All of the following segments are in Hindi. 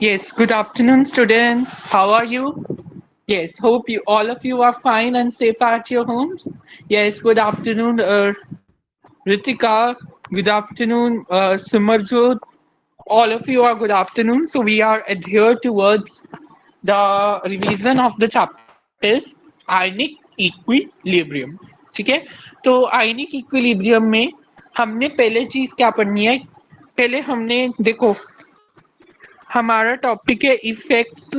Yes, good afternoon, students. How are you? Yes, hope you all of you are fine and safe at your homes. Yes, good afternoon, Ritika. Good afternoon, Simarjot. All of you are good afternoon. So we are adhere towards the revision of the chapters ionic equilibrium. ठीक है, तो आयनिक इक्विलिब्रियम में हमने पहले चीज क्या पढ़नी है. पहले हमने देखो हमारा टॉपिक है इफेक्ट्स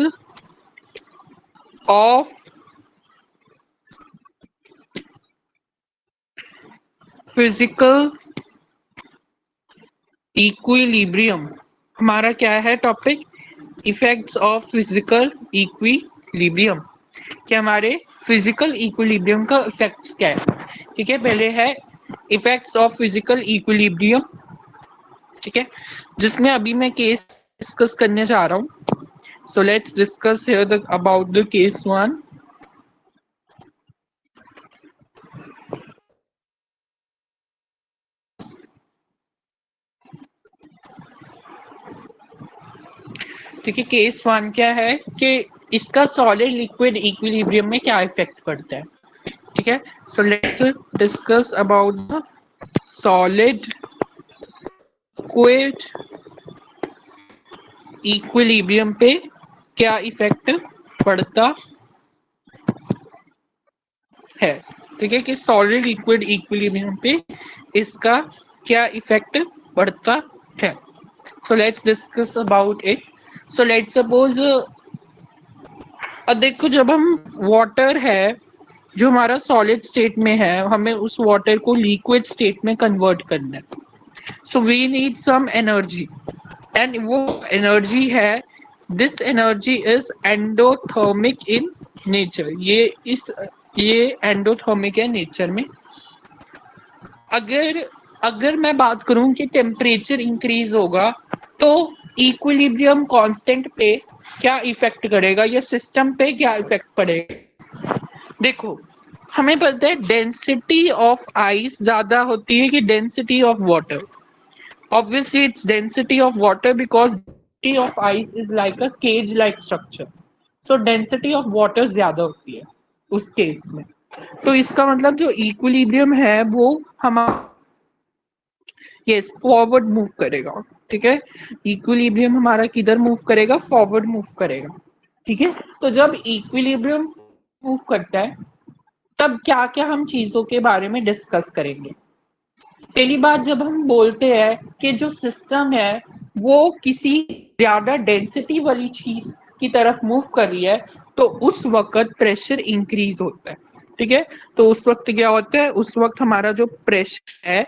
ऑफ फिजिकल इक्विलिब्रियम. हमारा क्या है topic, effects of physical equilibrium. कि हमारे फिजिकल इक्विलिब्रियम का इफेक्ट्स क्या है. ठीक है, पहले है इफेक्ट्स ऑफ फिजिकल इक्विलिब्रियम. ठीक है, जिसमें अभी मैं केस डिस्कस करने जा रहा हूँ. So let's discuss here about the case one. ठीक है, केस वन क्या है कि इसका सॉलिड लिक्विड इक्विलिब्रियम में क्या इफेक्ट पड़ता है. ठीक है, so let's discuss about the solid liquid equilibrium पे क्या इफेक्ट पड़ता है. ठीक है, कि सॉलिड लिक्विड इक्विलिब्रियम पे इसका क्या इफेक्ट पड़ता है. So let's discuss about it. So let's suppose अब देखो जब हम वाटर है जो हमारा सॉलिड स्टेट में है, हमें उस वाटर को लिक्विड स्टेट में कन्वर्ट करना है. So we need some energy and वो एनर्जी है, this energy is endothermic in nature. ये एंडोथर्मिक है नेचर में. अगर अगर मैं बात करूं कि टेम्परेचर इंक्रीज होगा तो इक्विलिब्रियम कांस्टेंट पे क्या इफेक्ट करेगा या सिस्टम पे क्या इफेक्ट पड़ेगा. देखो हमें पता है डेंसिटी ऑफ आइस ज्यादा होती है कि density of water. Obviously, it's density of water because density of ice is like a cage-like structure. So density of water ज्यादा होती है उस केस में. तो इसका मतलब जो इक्विलिब्रियम है वो हमारा यस फॉरवर्ड मूव करेगा. ठीक है, इक्विलिब्रियम हमारा किधर मूव करेगा, फॉरवर्ड मूव करेगा. ठीक है, तो जब इक्विलिब्रियम मूव करता है तब क्या क्या हम चीजों के बारे में डिस्कस करेंगे. पहली बात, जब हम बोलते हैं कि जो सिस्टम है वो किसी ज्यादा डेंसिटी वाली चीज की तरफ मूव कर रही है तो उस वक्त प्रेशर इंक्रीज होता है. ठीक है, तो उस वक्त क्या होता है, उस वक्त हमारा जो प्रेशर है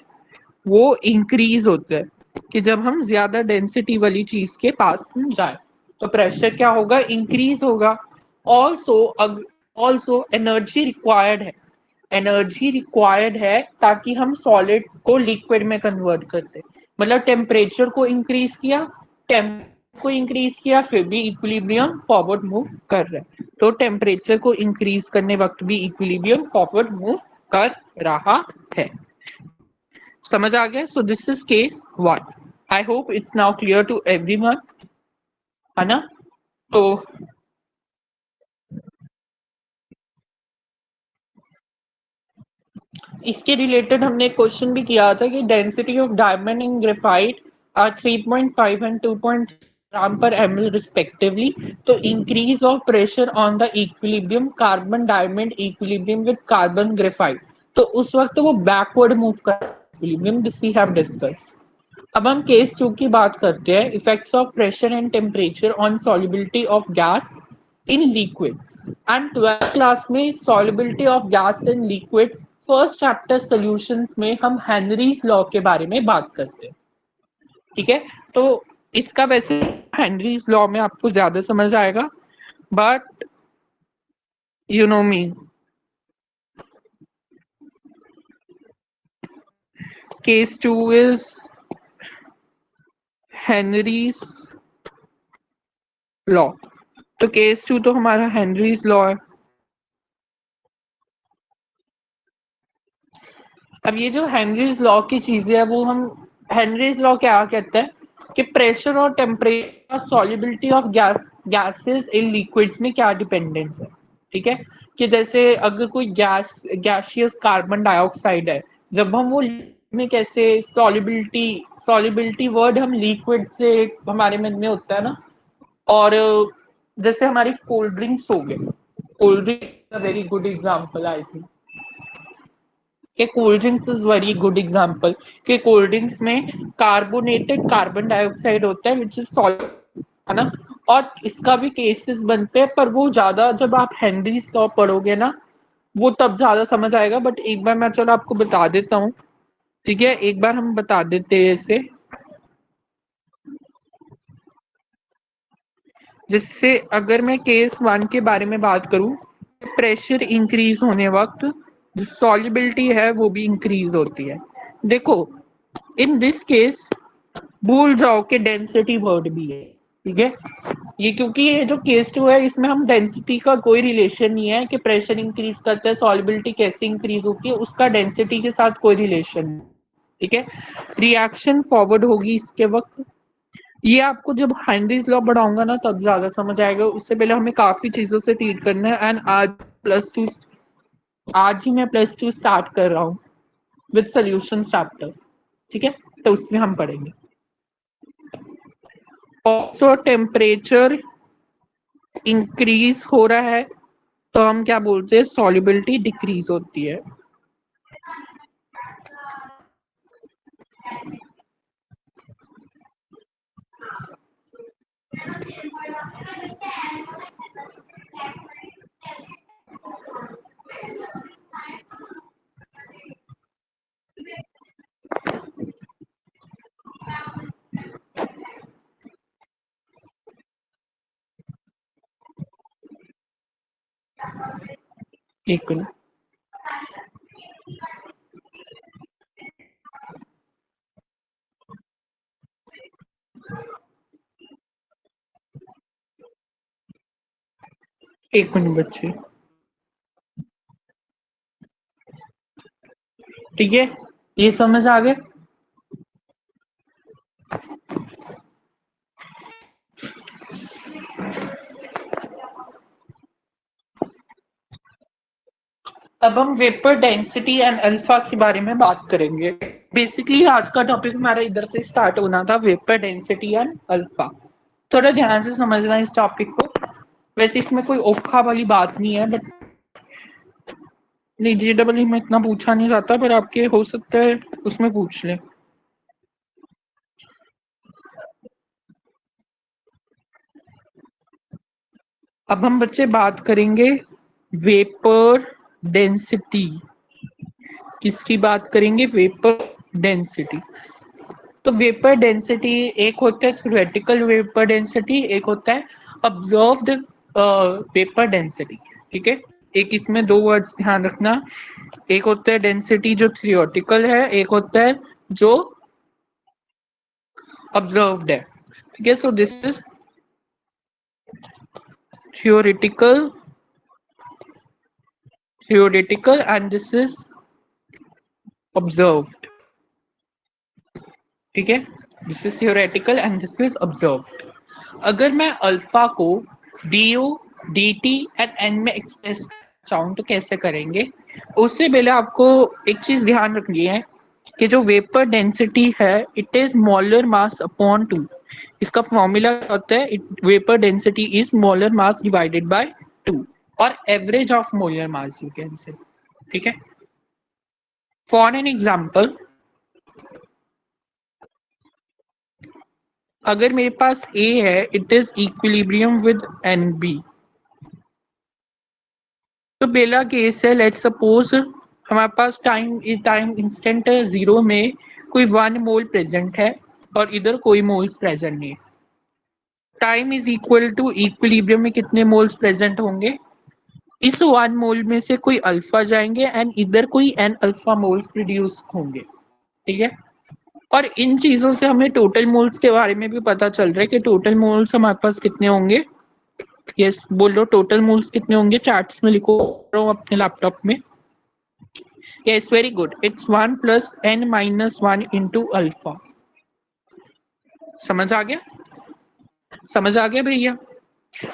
वो इंक्रीज होता है. कि जब हम ज्यादा डेंसिटी वाली चीज के पास में जाए तो प्रेशर क्या होगा, इंक्रीज होगा. ऑल्सो ऑल्सो एनर्जी रिक्वायर्ड है ताकि हम सॉलिड को लिक्विड में कन्वर्ट करते. मतलब टेम्परेचर को इंक्रीज किया, टेम्परेचर को इंक्रीज किया फिर भी इक्विलिब्रियम फॉरवर्ड मूव कर रहा है. तो टेम्परेचर को इंक्रीज करने वक्त भी इक्विलिब्रियम फॉरवर्ड मूव कर रहा है. समझ आ गया. So this is case one. I hope it's now clear to everyone, है ना. तो इसके रिलेटेड हमने क्वेश्चन भी किया था कि density of diamond in graphite are 3.5 and 2 gram per ml respectively. तो increase of pressure on the equilibrium carbon diamond equilibrium with carbon graphite, तो उस वक्त वो बैकवर्ड मूव कर equilibrium. This we have discussed. अब हम केस 2 की बात करते हैं, effects of pressure and temperature on solubility of gas in liquids. And 12th class में solubility of gas in liquids first chapter solutions में हम हेनरीज लॉ के बारे में बात करते हैं. ठीक है, तो इसका वैसे हेनरीज लॉ में आपको ज्यादा समझ आएगा, but you know me. Case 2 is Henry's law. तो केस 2 तो हमारा हेनरीज लॉ है. अब ये जो हेनरीज लॉ की चीजें है वो हम हेनरीज लॉ क्या कहते हैं, कि प्रेशर और temperature, solubility of gases in liquids में क्या डिपेंडेंस है। ठीक है, कि जैसे अगर कोई गैसियस कार्बन डाइऑक्साइड है, जब हम वो में कैसे सॉल्युबिलिटी वर्ड हम लिक्विड से हमारे मन में होता है ना। और जैसे हमारी कोल्ड ड्रिंक्स हो गए, cold drink very good example I think कि cold drinks is very good example कि कोल्ड ड्रिंक्स में कार्बोनेटेड कार्बन डाइऑक्साइड होता है विच इज सॉल्ट, है ना। और इसका भी केसेस बनते हैं, पर वो ज्यादा जब आप हेनरीज लॉ पढ़ोगे ना, वो तब ज्यादा समझ आएगा। बट एक बार मैं चलो आपको बता देता हूँ। ठीक है, एक बार हम बता देते हैं इसे, जिससे अगर मैं केस वन के बारे में बात करूं, प्रेशर इंक्रीज होने वक्त जो सॉल्युबिलिटी है वो भी इंक्रीज होती है। देखो, इन दिस केस भूल जाओ कि डेंसिटी वर्ड भी है। ठीक है, ये क्योंकि ये जो केस टू है इसमें हम डेंसिटी का कोई रिलेशन नहीं है कि प्रेशर इंक्रीज करता है सॉल्युबिलिटी कैसे इंक्रीज होती है, उसका डेंसिटी के साथ कोई रिलेशन नहीं। ठीक है, रिएक्शन फॉरवर्ड होगी इसके वक्त। ये आपको जब हेनरीज लॉ पढ़ाऊंगा ना तब ज्यादा समझ आएगा, उससे पहले हमें काफी चीजों से ट्रीट करना है। एंड आज ही मैं +2 स्टार्ट कर रहा हूँ विद सोल्यूशन चैप्टर। ठीक है, तो उसमें हम पढ़ेंगे। ऑल्सो टेम्परेचर इंक्रीज हो रहा है तो हम क्या बोलते हैं, सॉल्युबिलिटी डिक्रीज होती है। एक मिनट, एक मिनट बच्चे। ठीक है, ये समझ आ गए। अब हम वेपर डेंसिटी एंड अल्फा के बारे में बात करेंगे। बेसिकली आज का टॉपिक हमारा इधर से स्टार्ट होना था, वेपर डेंसिटी एंड अल्फा। थोड़ा ध्यान से समझना इस टॉपिक को। वैसे इसमें कोई औखा वाली बात नहीं है, बट नहीं, JEE में इतना पूछा नहीं जाता, पर आपके हो सकता है उसमें पूछ ले। अब हम बच्चे बात करेंगे वेपर डेंसिटी। किसकी बात करेंगे, वेपर डेंसिटी। तो वेपर डेंसिटी एक होता है थ्योरेटिकल वेपर डेंसिटी, एक होता है ऑब्जर्व्ड वेपर डेंसिटी। ठीक है, एक इसमें दो वर्ड्स ध्यान रखना, एक होता है डेंसिटी जो थ्योरेटिकल है, एक होता है जो ऑब्जर्व्ड है। ठीक है, सो this is theoretical and this is observed। ठीक है, this is theoretical and this is observed। अगर मैं अल्फा को du dt एंड n में एक्सप्रेस चाहूँ तो कैसे करेंगे। उससे पहले आपको एक चीज ध्यान रखनी है कि जो वेपर डेंसिटी है it is molar mass upon 2। इसका फॉर्मूला होता है vapour density is molar mass divided by 2 और average of molar mass you can say. ठीक है, फॉर एन एग्जांपल, अगर मेरे पास A है, it is equilibrium with NB। तो पहला केस है, लेट्स सपोज हमारे पास टाइम इंस्टेंट 0 में कोई 1 मोल प्रेजेंट है और इधर कोई मोल्स प्रेजेंट नहीं है। Time is equal to equilibrium में कितने मोल्स प्रेजेंट होंगे, इस 1 मोल में से कोई अल्फा जाएंगे एंड इधर कोई n अल्फा मोल्स प्रोड्यूस होंगे। ठीक है, और इन चीजों से हमें टोटल मोल्स के बारे में भी पता चल रहा है कि टोटल मोल्स हमारे पास कितने होंगे। यस, बोलो टोटल मोल्स कितने होंगे, चार्ट्स में लिखो अपने लैपटॉप में। Yes, very good, it's 1 + n - 1 into alpha. समझ आ गया? समझ आ गया भैया?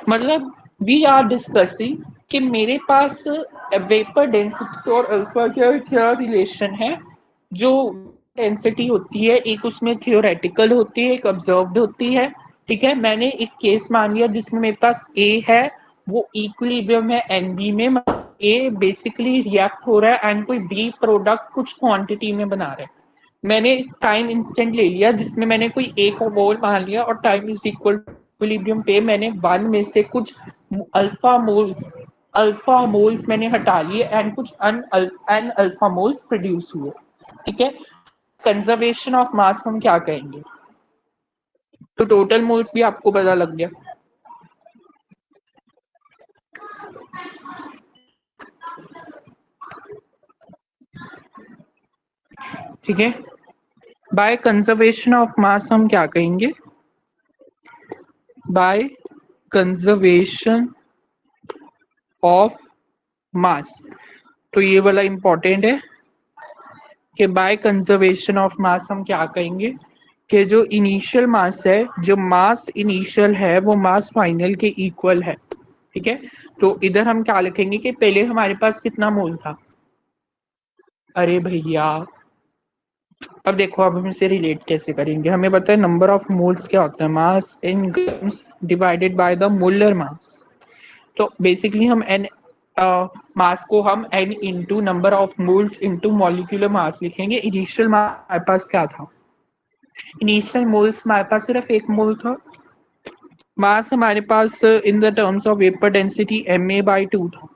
मतलब वी आर डिस्कसिंग कि मेरे पास वेपर डेंसिटी और अल्फा क्या क्या रिलेशन है। जो डेंसिटी होती है एक उसमें थियोरेटिकल होती है, एक ऑब्जर्व्ड होती है। ठीक है, मैंने एक केस मान लिया जिसमें मेरे पास ए है, वो इक्विलिब्रियम है एनबी में। ए बेसिकली रिएक्ट हो रहा है एंड कोई बी प्रोडक्ट कुछ क्वांटिटी में बना रहा है। मैंने टाइम इंस्टेंट ले लिया जिसमें मैंने कोई एक मोल मान लिया और टाइम इज इक्वल इक्विलिब्रियम पे मैंने वन में से कुछ अल्फा मोल्स मैंने हटा लिए एंड कुछ अन अल्फा मोल्स प्रोड्यूस हुए। ठीक है, कंजर्वेशन ऑफ मास हम क्या कहेंगे? तो टोटल मोल्स भी आपको पता लग गया। ठीक है, बाय कंजर्वेशन ऑफ मास हम क्या कहेंगे? बाय कंजर्वेशन ऑफ मास, तो ये वाला इंपॉर्टेंट है कि बाय कंजर्वेशन ऑफ मास हम क्या कहेंगे कि जो इनिशियल मास है, जो मास इनिशियल है वो मास फाइनल के इक्वल है। ठीक है, तो इधर हम क्या लिखेंगे कि पहले हमारे पास कितना मोल था? अरे भैया, अब देखो अब हम इसे रिलेट कैसे करेंगे। हमें पता है नंबर ऑफ मोल्स क्या होता है, mass in grams divided by the molar mass. तो बेसिकली हम एन मास को हम n into number of moles into molecular mass लिखेंगे। इनिशियल मास हमारे पास क्या था? इनिशियल मोल्स हमारे पास सिर्फ एक मोल था। मास हमारे पास in the terms of vapour density Ma/2 था।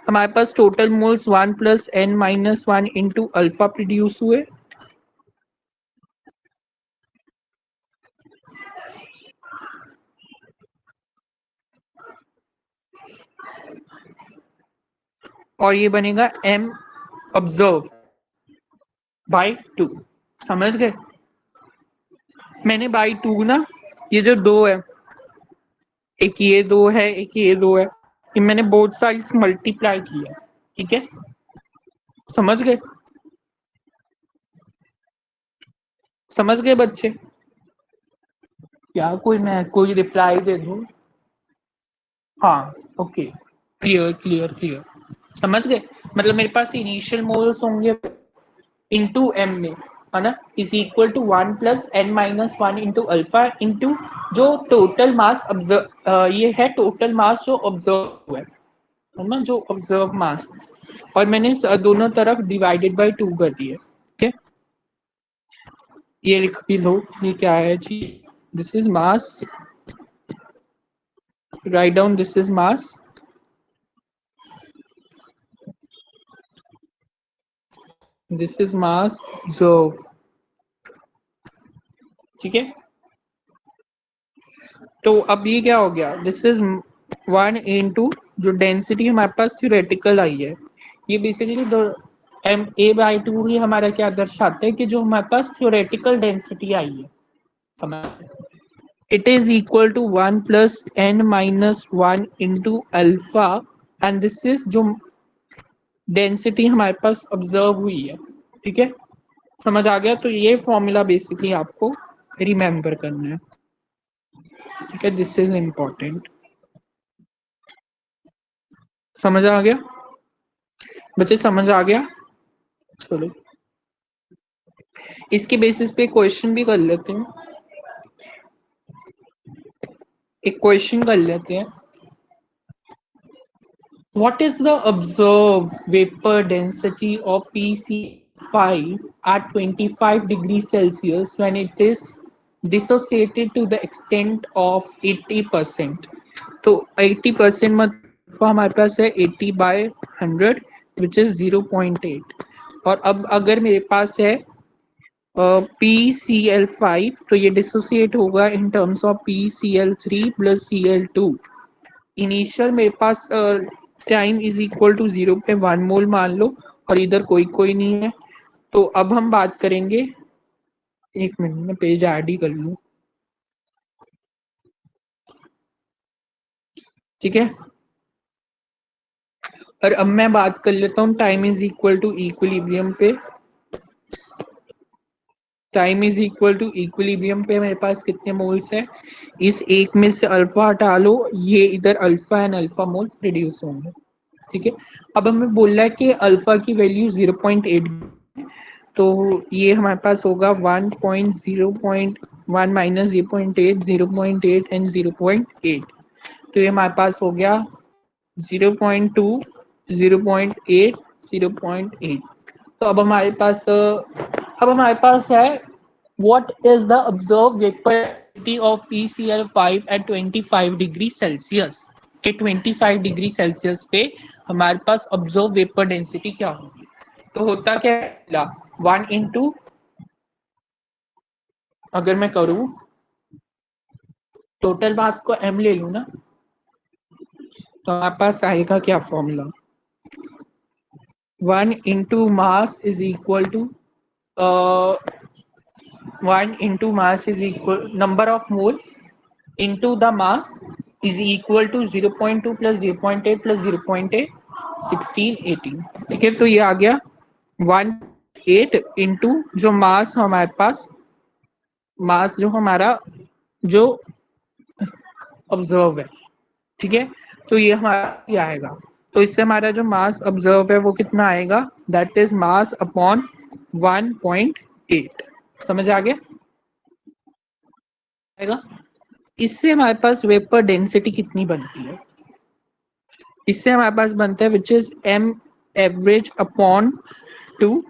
हमारे पास total moles 1 plus n minus 1 into alpha produce हुए। और ये बनेगा m ऑब्जर्व बाई 2। समझ गए? मैंने बाई 2 ना, ये जो दो है, एक ये दो है एक ये दो है, ये मैंने बोथ साइड्स मल्टीप्लाई किया। ठीक है, समझ गए? समझ गए बच्चे? या कोई रिप्लाई दे दूं? हाँ, ओके, क्लियर क्लियर क्लियर। समझ गए? मतलब मेरे पास इनिशियल मोल्स होंगे इंटू एम में, है ना, is equal to 1 plus n minus 1 into alpha into जो टोटल मास ऑब्जर्व, ये है टोटल मास जो ऑब्जर्व हुआ है ना, जो ऑब्जर्व मास। और मैंने दोनों तरफ डिवाइडेड बाय 2 कर दिए। ठीक है, ये लिख भी लो, ये क्या है जी? This is mass, write down this is mass, this is mass observe. ठीक है, तो अब ये क्या हो गया? दिस इज 1 इंटू जो डेंसिटी हमारे पास थ्योरेटिकल आई है, ये बेसिकली एम A/2 ही हमारा क्या दर्शाता है कि जो हमारे पास थ्योरेटिकल डेंसिटी आई है, समझ, it is equal to 1 plus n minus 1 into alpha and this is जो डेंसिटी हमारे पास ऑब्जर्व हुई है। ठीक है, समझ आ गया? तो ये फॉर्मूला बेसिकली आपको रिमेम्बर करना है। ठीक है, दिस इज इम्पोर्टेंट। समझ आ गया बच्चे? समझ आ गया? चलो, इसके बेसिस पे क्वेश्चन भी कर लेते हैं। एक क्वेश्चन कर लेते हैं। What is the observed vapor density of PC5 at 25 degrees Celsius when it is dissociated to the extent of 80%? तो 80% मतलब हमारे पास है 80 बाय 100 विच इज 0.8। और अब अगर मेरे पास है PCl5, तो ये डिसोसिएट होगा in terms of PCl3 plus Cl2। Initial मेरे पास टाइम इज इक्वल टू 0 पे 1 मोल मान लो, और इधर कोई कोई नहीं है। तो अब हम बात करेंगे, एक मिनट में पेज ऐड ही कर लूँ। ठीक है, और अब मैं बात कर लेता हूँ time is equal to equilibrium पे। Time is equal to equilibrium पे मेरे पास कितने मोल्स है, इस एक में से अल्फा हटा लो, ये इधर alpha and alpha moles reduce होंगे। ठीक है, अब हमें बोल रहा है कि अल्फा की वैल्यू 0.8, तो ये हमारे पास होगा 1.0.1 माइनस 0.8, 0.8 एंड 0.8, तो ये हमारे पास हो गया 0.2, 0.8, 0.8। तो अब हमारे पास है what is the observed vapor density of PCl5 at 25 degree Celsius, के 25 डिग्री सेल्सियस पे हमारे पास ऑब्जर्व वेपर डेंसिटी क्या होगी। तो होता क्या है, 1 इंटू, अगर मैं करूं टोटल मास को m ले लूं ना, तो हमारे पास आएगा क्या formula, 1 into mass is equal to 1 into mass is equal number of moles into the mass is equal to 0.2 plus 0.8 plus 0.8 16 18। ठीक है, तो ये आ गया 1.8 इंटू जो मास हमारे पास, मास जो हमारा जो ऑब्जर्व है। ठीक है, तो ये हमारा क्या आएगा, तो इससे हमारा जो मास ऑब्जर्व है वो कितना आएगा, दैट इज मास अपॉन 1.8। समझ आ गया आएगा। इससे हमारे पास वेपर डेंसिटी कितनी बनती है, इससे हमारे पास बनता है which is M average upon 2,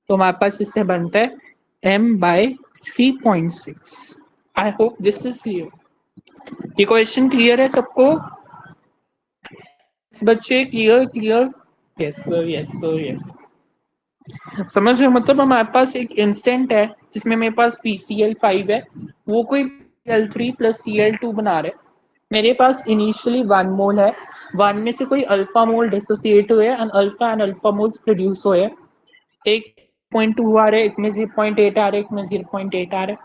तो हमारे पास इससे बनता है m by 3.6। I hope this is clear. ये क्वेश्चन क्लियर है सबको बच्चे, clear clear, yes sir yes sir yes. समझ रहे हो, मतलब हमारे पास एक इंस्टेंट है जिसमें मेरे पास PCl5 है, वो कोई Cl3 प्लस Cl2 बना रहे, मेरे पास इनिशियली 1 मोल है, 1 में से कोई अल्फा मोल डिसोसिएट हुए एंड अल्फा मोल्स प्रोड्यूस हुए, एक 0.2 आ रहा है, एक में 0.8 आ रहा है, एक में 0.8 आ रहा है।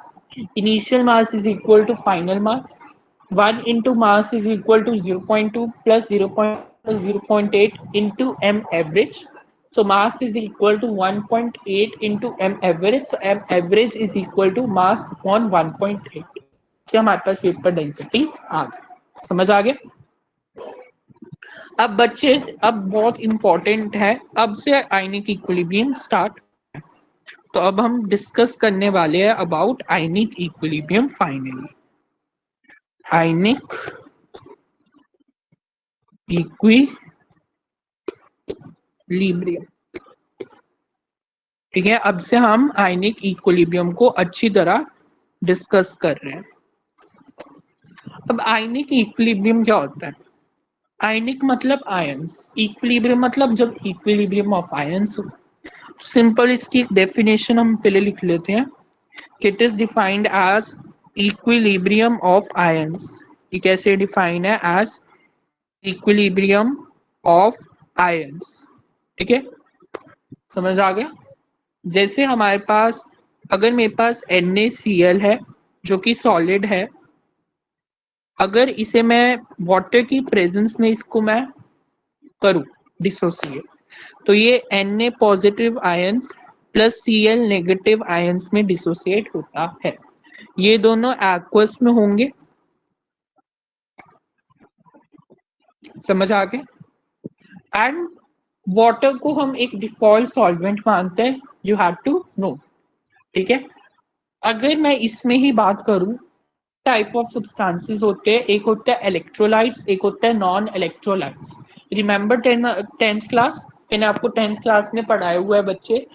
Initial mass is equal to final mass, 1 into mass is equal to 0.2 plus 0.8 into m average. So mass is equal to 1.8 into m average. So m average is equal to mass upon 1.8। तो हमारे पास वेपर डेंसिटी आ गई। समझ आ गया। अब बच्चे, अब बहुत इंपॉर्टेंट है, अब से आयनिक इक्विलिब्रियम स्टार्ट। तो अब हम डिस्कस करने वाले हैं about ionic equilibrium finally. Ionic equilibrium, ठीक है, अब से हम आयनिक इक्विलिब्रियम को अच्छी तरह डिस्कस कर रहे हैं। अब आयनिक इक्विलिब्रियम क्या होता है, आयनिक मतलब आयंस, इक्विलिब्रियम मतलब जब इक्विलिब्रियम ऑफ आयंस हो। सिंपल इसकी एक डेफिनेशन हम पहले लिख लेते हैं कि it is defined as equilibrium of ions. ये कैसे डिफाइन है, एज इक्विलिब्रियम ऑफ आयंस। ठीक है, समझ आ गया। जैसे हमारे पास, अगर मेरे पास NaCl है जो कि सॉलिड है, अगर इसे मैं वाटर की प्रेजेंस में इसको मैं करूं डिसोसिएट, तो ये Na positive ions plus Cl negative ions में डिसोसिएट होता है। ये दोनों एक्वस में होंगे। समझ आ गया। एंड वाटर को हम एक डिफॉल्ट सॉल्वेंट मानते हैं, यू हैव टू नो। ठीक है, अगर मैं इसमें ही बात करूं, टाइप ऑफ सब्सटेंसेस होते हैं, एक होता है इलेक्ट्रोलाइट्स, एक होता है non electrolytes. Remember 10th class, मैंने आपको 10th क्लास में पढ़ाया हुआ है बच्चे।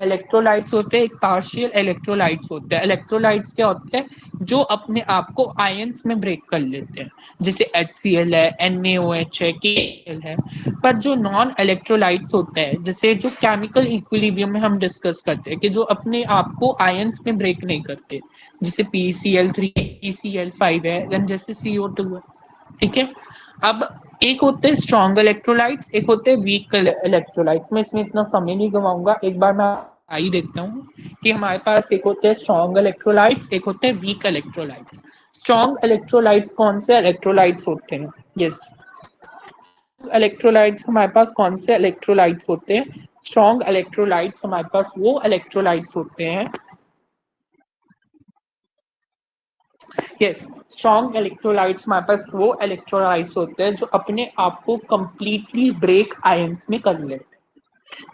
इलेक्ट्रोलाइट्स होते हैं, एक पार्शियल इलेक्ट्रोलाइट्स होते हैं। इलेक्ट्रोलाइट्स क्या होते हैं, जो अपने आप को आयंस में ब्रेक कर लेते हैं, जैसे HCl है, NaOH है, KL है। पर जो नॉन इलेक्ट्रोलाइट्स होते हैं, जैसे जो केमिकल इक्विलिब्रियम में हम डिस्कस करते हैं कि जो अपने आप को आयंस में ब्रेक नहीं करते, जैसे PCl3 PCl5 है, देन जैसे CO2 है। ठीक है, अब एक होते हैं स्ट्रॉन्ग इलेक्ट्रोलाइट्स, एक होते हैं वीक इलेक्ट्रोलाइट्स। मैं इसमें इतना समय नहीं गवाऊंगा, एक बार मैं आई देखता हूँ कि हमारे पास एक होते हैं स्ट्रॉन्ग इलेक्ट्रोलाइट्स, एक होते हैं वीक इलेक्ट्रोलाइट्स। स्ट्रॉन्ग इलेक्ट्रोलाइट्स कौन से इलेक्ट्रोलाइट्स होते हैं, यस, इलेक्ट्रोलाइट्स हमारे पास कौन से इलेक्ट्रोलाइट्स होते हैं, स्ट्रॉन्ग इलेक्ट्रोलाइट्स हमारे पास वो इलेक्ट्रोलाइट्स होते हैं यस, स्ट्रॉन्ग इलेक्ट्रोलाइट्स हमारे पास वो इलेक्ट्रोलाइट्स होते हैं जो अपने आप को कंप्लीटली ब्रेक आयंस में कर लेते हैं।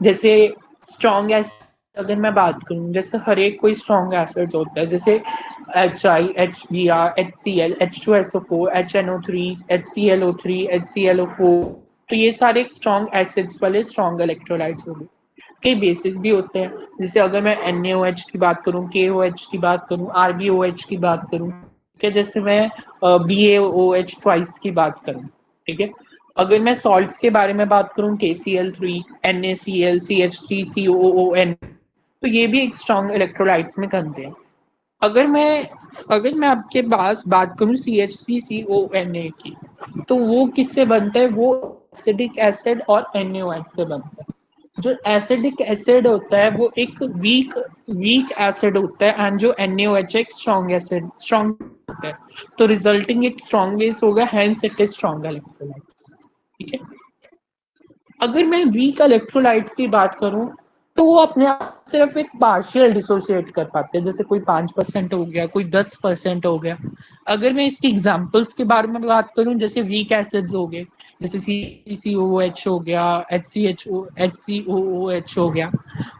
जैसे स्ट्रॉन्ग एसिड अगर मैं बात करूं, जैसे हर एक कोई स्ट्रॉन्ग एसिड होता है, जैसे HI, HBr, HCl, H2SO4, HNO3, HClO3, HClO4, तो ये सारे स्ट्रॉन्ग एसिड्स वाले स्ट्रॉन्ग इलेक्ट्रोलाइट्स हो गए। कई बेसिस भी होते हैं, जैसे अगर मैं NaOH की बात करूं, KOH की बात करूं, RbOH की बात करूं, ठीक है, जैसे मैं BaOH ट्वाइस की बात करूं, ठीक है। अगर मैं सॉल्ट्स के बारे में बात करूं, KCl3, NaCl, CH3, COON, तो ये भी एक स्ट्रॉन्ग इलेक्ट्रोलाइट्स में करते हैं। अगर मैं अगर मैं आपके पास बात करूं CH3CONA की, तो वो किससे बनता है? वो एसिडिक एसिड और NaOH से बनता है। जो एसिडिक एसिड होता है वो एक वीक वीक एसिड होता है, एंड जो NaOH एक स्ट्रॉन्ग एसिड स्ट्रॉन्ग होता है, तो रिजल्टिंग एक स्ट्रॉन्ग बेस होगा, hence it is strong electrolytes, ठीक है। अगर मैं वीक इलेक्ट्रोलाइट्स की बात करूं, तो वो अपने आप सिर्फ एक पार्शियल डिसोसिएट कर पाते हैं, जैसे कोई 5% हो गया, कोई 10% हो गया। अगर मैं इसकी एग्जांपल्स के बारे में बात करूं, जैसे वीक एसिड्स हो गए, जैसे CCOH हो गया, HCOOH हो गया।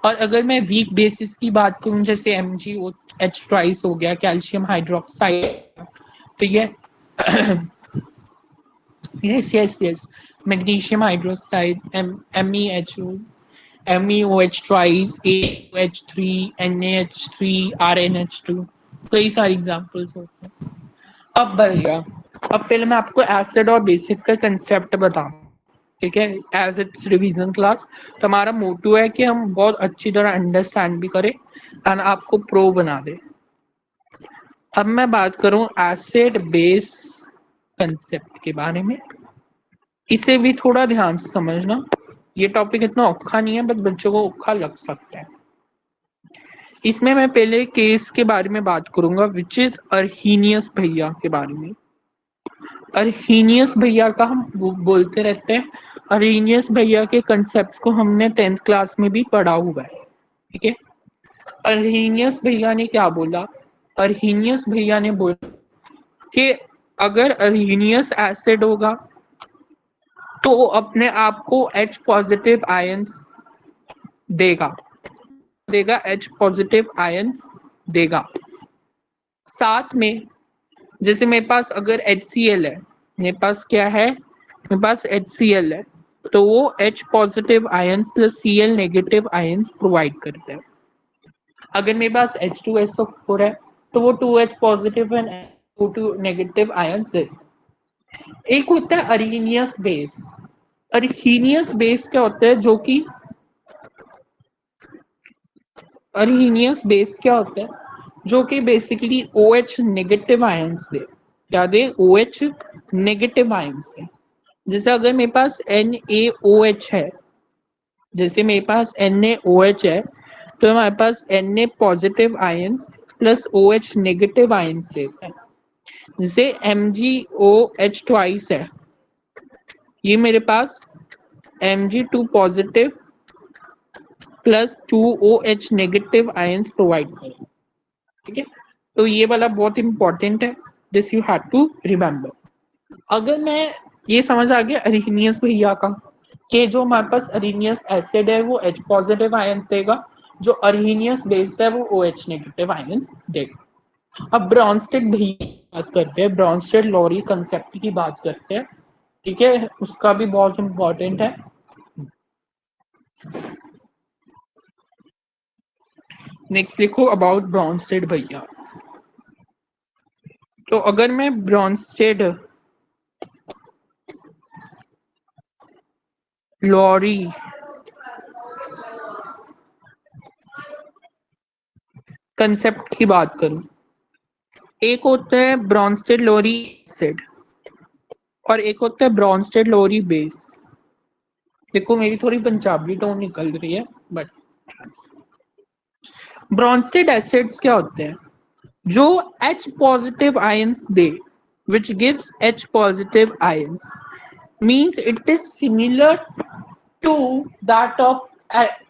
और अगर मैं वीक बेसिस की बात करूं, जैसे MgOH ट्वाइस हो गया, कैल्शियम हाइड्रोक्साइड, तो ये yes, magnesium hydroxide, MEHO, MEOH twice, AOH3, NaH3, RnH2, कई सारे एग्जांपल्स होते हैं। अब बढ़िया, अब पहले मैं आपको एसिड और बेसिक का कंसेप्ट बताऊं, ठीक है, एज इट्स रिवीजन क्लास। तो हमारा मोटो है कि हम बहुत अच्छी तरह अंडरस्टैंड भी करें एंड आपको प्रो बना दे। अब मैं बात करूं एसिड बेस कंसेप्ट के बारे में, इसे भी थोड़ा ध्यान से समझना। ये टॉपिक इतना औखा नहीं है, बट बच्चों को औखा लग सकता है। इसमें मैं पहले केस के बारे में बात करूंगा, विच इज अर्हीनियस भैया के बारे में। अर्हीनियस भैया का हम बोलते रहते हैं। अर्हीनियस भैया के कंसेप्ट को हमने 10th क्लास में भी पढ़ा हुआ है, ठीक है। अर्हीनियस भैया ने क्या बोला? अर्हीनियस भैया ने बोला कि अगर अर्हीनियस एसिड होगा तो वो अपने आप को H पॉजिटिव आयंस देगा देगा H पॉजिटिव आयंस देगा। साथ में जैसे मेरे पास अगर HCl है, मेरे पास क्या है, मेरे पास HCl है, तो वो H positive ions plus Cl negative ions provide करता है। अगर मेरे पास H2SO4 है, तो वो 2H positive and O2 negative ions है। एक होता है अर्हीनियस बेस। अर्हीनियस बेस क्या होता है? अर्हीनियस बेस क्या होता है? जो कि बेसिकली OH नेगेटिव आयंस दे। क्या दे? OH नेगेटिव आयंस दे। जैसे अगर मेरे पास NaOH है, जैसे मेरे पास NaOH है, तो हमारे पास Na positive ions plus OH negative ions देता है। जैसे MgOH ट्वाइस है, ये मेरे पास Mg2 positive plus 2OH negative ions provide करेगा, ठीक है। तो ये वाला बहुत इंपॉर्टेंट है, this you have to remember. अगर मैं ये समझ आ गया अर्हीनियस भैया का, कि जो हमारे पास अर्हीनियस एसिड है वो H पॉजिटिव आयंस देगा, जो अर्हीनियस बेस है वो OH नेगेटिव आयंस देगा। अब ब्रॉन्स्टेड भैया की बात करते हैं, ब्रॉन्स्टेड लॉरी कंसेप्ट की बात करते हैं, ठीक है, उसका भी बहुत इंपॉर्टेंट है। नेक्स्ट लिखो अबाउट ब्रॉन्स्टेड भैया। तो अगर मैं ब्रॉन्स्टेड लॉरी कंसेप्ट की बात करूं, एक होता है ब्रॉन्स्टेड लॉरी एसिड और एक होता है ब्रॉन्स्टेड लॉरी बेस। देखो मेरी थोड़ी पंजाबी टोन निकल रही है, बट ब्रॉन्स्टेड एसिड्स क्या होते हैं? जो H positive ions they, which gives H positive ions, means it is similar to that of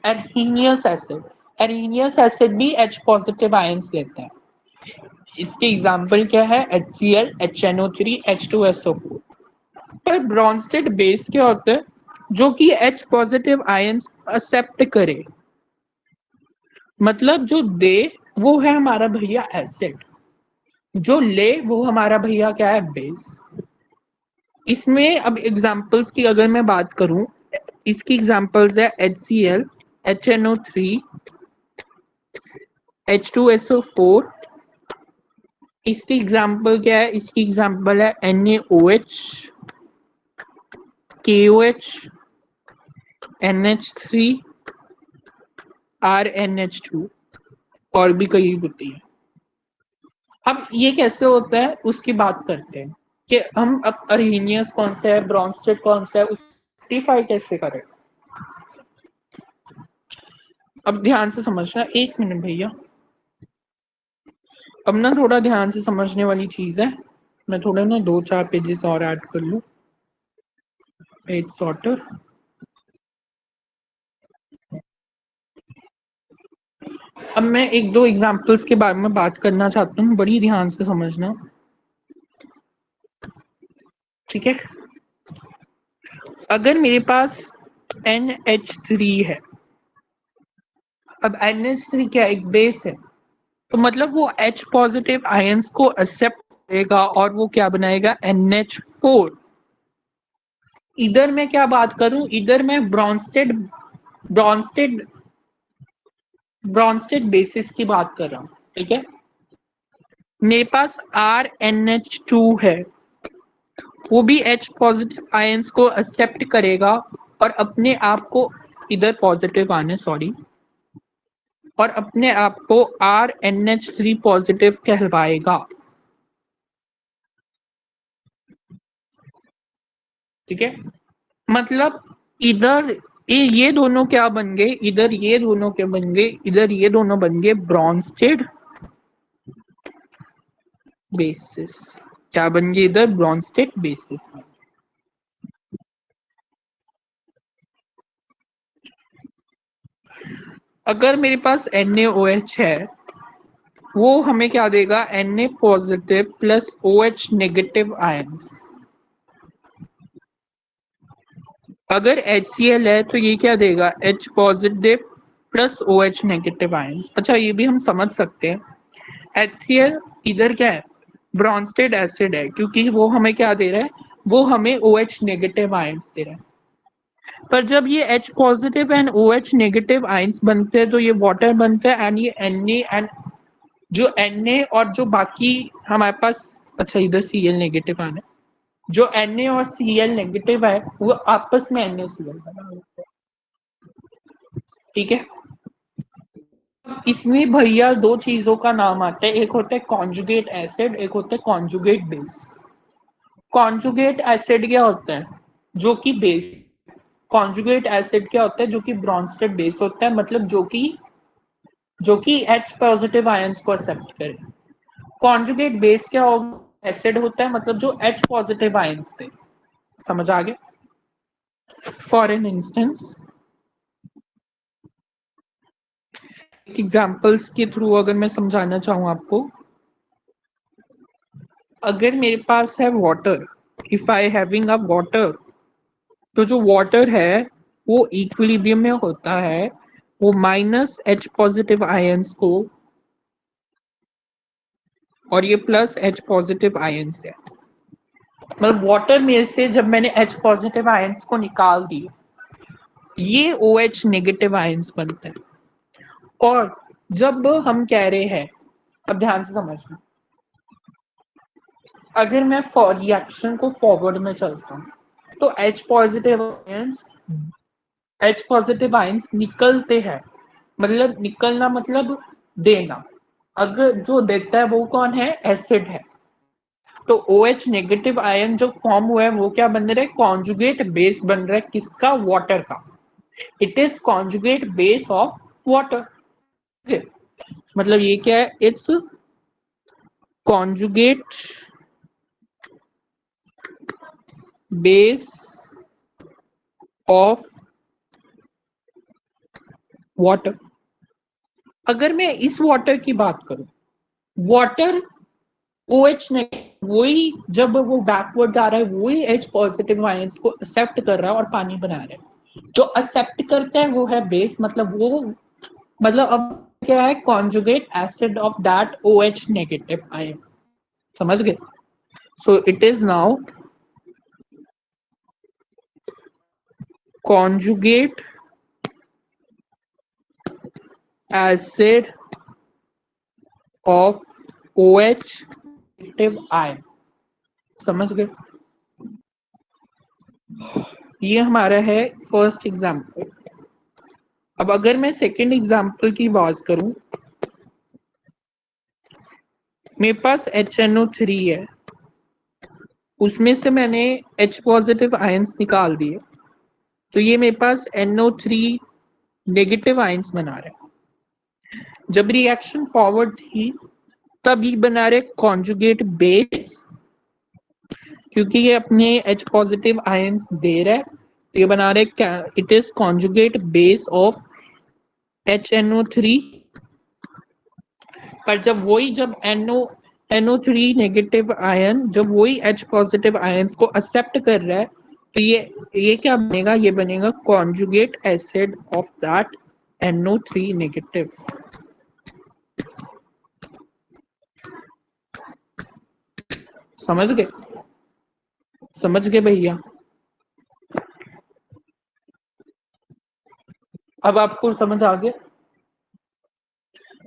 arrhenius acid. arrhenius acid भी H positive ions लेता है। इसके एग्जाम्पल क्या है, HCl, HNO3, H2SO4। पर ब्रॉन्स्टेड बेस क्या होता है, जो कि H पॉजिटिव आयंस एक्सेप्ट करे, मतलब जो दे वो है हमारा भैया एसिड, जो ले वो हमारा भैया क्या है, बेस। इसमें अब एग्जांपल्स की अगर मैं बात करूं, इसकी एग्जांपल्स है HCl, HNO3, H2SO4। इसकी एग्जांपल क्या है, इसकी एग्जांपल है NaOH, KOH, NH3, RNH2 और भी कई होती है। अब ये कैसे होता है उसकी बात करते हैं कि हम अब अरहेनियस कौन सा है, ब्रॉन्स्टेड कौन सा है, उस आइडेंटिफाई कैसे करें। अब ध्यान से समझना, एक मिनट भैया, अब ना थोड़ा ध्यान से समझने वाली चीज है। मैं थोड़ा ना 2-4 पेजेस और ऐड कर लूं, पेज सॉर्टर। अब मैं एक दो एग्जांपल्स के बारे में बात करना चाहता हूँ, बड़ी ध्यान से समझना, ठीक है। अगर मेरे पास NH3 है, अब NH3 क्या एक बेस है, तो मतलब वो H पॉजिटिव आयंस को एक्सेप्ट करेगा और वो क्या बनाएगा, NH4। इधर मैं क्या बात करूं, इधर मैं ब्रॉन्स्टेड ब्रॉन्स्टेड बेसिस की बात कर रहा हूं, ठीक है। मेरे पास RNH2 है, वो भी H पॉजिटिव आयंस को एक्सेप्ट करेगा और अपने आप को, इधर पॉजिटिव आने सॉरी, और अपने आप को RNH3 पॉजिटिव कहलवाएगा, ठीक है। मतलब इधर ये दोनों क्या बन गए, इधर ये दोनों क्या बन गए, इधर ये दोनों बन गए ब्रॉन्स्टेड बेसिस। क्या बन गए इधर, ब्रॉन्स्टेड बेसिस। अगर मेरे पास NaOH है, वो हमें क्या देगा, Na positive plus OH negative ions. अगर HCl है तो ये क्या देगा, H positive plus OH negative ions. अच्छा ये भी हम समझ सकते हैं, HCl इधर क्या है, ब्रॉन्स्टेड एसिड है, क्योंकि वो हमें क्या दे रहा है, वो हमें OH नेगेटिव आयंस दे रहा है। पर जब ये H positive and OH negative ions बनते हैं तो ये वाटर बनता है, एंड ये Na एंड जो Na और जो बाकी हमारे पास, अच्छा इधर Cl नेगेटिव आना है, जो Na और Cl नेगेटिव है वो आपस में NaCl बना होता है, ठीक है। इसमें भैया दो चीजों का नाम आता है, एक होता है कॉन्जुगेट एसिड, एक होता है कॉन्जुगेट बेस। कॉन्जुगेट एसिड क्या होता है, जो कि बेस, कॉन्जुगेट एसिड क्या होता है, जो कि ब्रॉन्स्टेड बेस होता है, मतलब जो कि H पॉजिटिव आयंस को एक्सेप्ट करे। कॉन्जुगेट बेस क्या होगा, एसिड होता है, मतलब जो H पॉजिटिव आयंस थे। समझ आ गया। फॉर एन इंस्टेंस, एग्जाम्पल्स के थ्रू अगर मैं समझाना चाहूँ आपको, अगर मेरे पास है water, if I having a water, तो जो वाटर है वो इक्विलिब्रियम में होता है, वो माइनस H पॉजिटिव आयंस को और ये प्लस H पॉजिटिव आयंस है। मतलब वाटर में से जब मैंने H पॉजिटिव आयंस को निकाल दी, ये OH नेगेटिव आयंस बनते हैं। और जब हम कह रहे हैं, अब ध्यान से समझना, अगर मैं फॉर रिएक्शन को फॉरवर्ड में चलता हूँ तो H पॉजिटिव आयंस निकलते हैं, मतलब निकलना मतलब देना। अगर जो देता है वो कौन है, एसिड है। तो OH नेगेटिव आयन जो फॉर्म हुआ है वो क्या बन रहा है, कॉन्जुगेट बेस बन रहा है, किसका, वाटर का। It is conjugate base of water. मतलब ये क्या है, it's conjugate base of water. अगर मैं इस वाटर की बात करूं, वाटर OH नेगेटिव वही जब वो बैकवर्ड जा रहा है वही H पॉजिटिव आयंस को एक्सेप्ट कर रहा है और पानी बना रहा है। जो एक्सेप्ट करता है वो है बेस, मतलब वो मतलब अब क्या है, conjugate acid of that OH negative ion. समझ गए? So it is now conjugate acid of OH negative ion। समझ गए? ये हमारा है फर्स्ट एग्जाम्पल। अब अगर मैं सेकेंड एग्जाम्पल की बात करूं, मेरे पास HNO3 है, उसमें से मैंने H पॉजिटिव आयंस निकाल दिए, तो ये मेरे पास NO3 नेगेटिव आयंस बना रहे हैं। जब रिएक्शन फॉरवर्ड थी तब ये बना रहे कॉन्जुगेट बेस, क्योंकि ये अपने H पॉजिटिव आयंस दे रहा है, तो ये बना रहे it is conjugate base of HNO3। पर जब NO3 नेगेटिव आयन जब वही H पॉजिटिव आयंस को एक्सेप्ट कर रहा है, तो ये क्या बनेगा, ये बनेगा conjugate acid of that NO3 negative. समझ गए? समझ गए भैया? अब आपको समझ आ गया?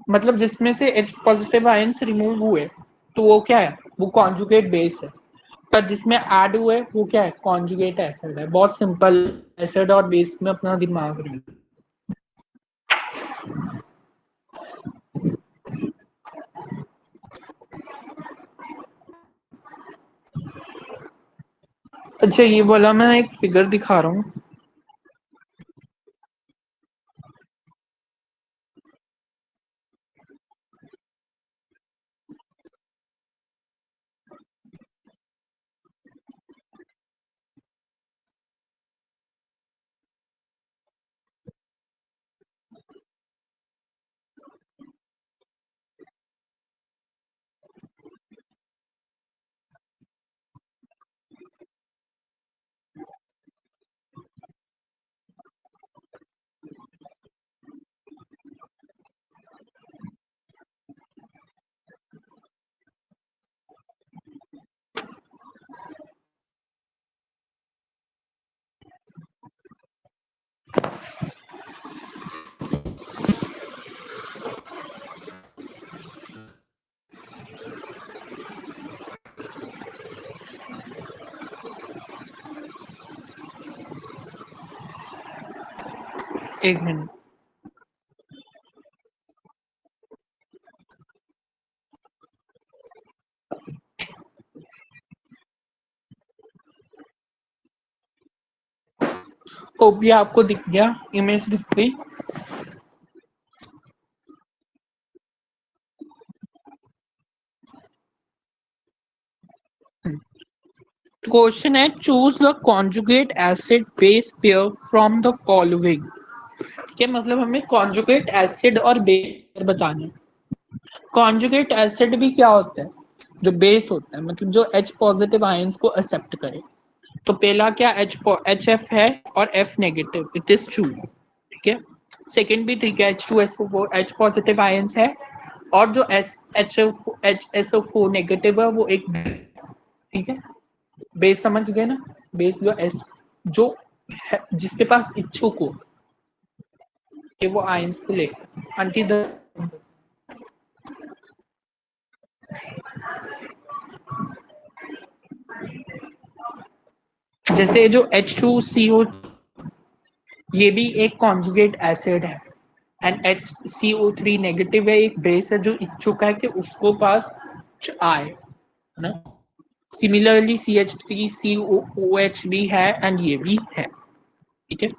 मतलब जिसमें से H पॉजिटिव आयंस रिमूव हुए तो वो क्या है, वो कॉन्जुगेट बेस है। पर जिसमें ऐड हुए वो क्या है, कॉन्जुगेट एसिड है। बहुत सिंपल, एसिड और बेस में अपना दिमाग रहे। अच्छा ये बोला, मैं एक फिगर दिखा रहा हूँ। एक मिनट। तो भी आपको दिख गया, इमेज दिख गई? क्वेश्चन है, choose the conjugate acid base pair from the following. ठीक है, मतलब हमें कॉन्जुगेट एसिड और बेस बताने। कॉन्जुगेट एसिड भी क्या होता है, जो बेस होता है, मतलब जो H पॉजिटिव आयंस को एक्सेप्ट करे। तो पहला क्या HF है और F negative, it is true. ठीक है, सेकेंड भी ठीक है, H2SO4 H पॉजिटिव आयंस है, और जो HSO4 नेगेटिव है वो एक, ठीक है। बेस समझ गए ना? बेस जो एस जो है, जिसके पास इच्छुक हो कि वो आयंस को ले अंटी द, जैसे जो H2CO ये भी एक कॉन्जुगेट एसिड है, एंड HCO3 नेगेटिव है, एक बेस है जो इच्छुक है कि उसको पास आए, है ना। सिमिलरली CH3COOH भी है एंड ये भी है, ठीक है।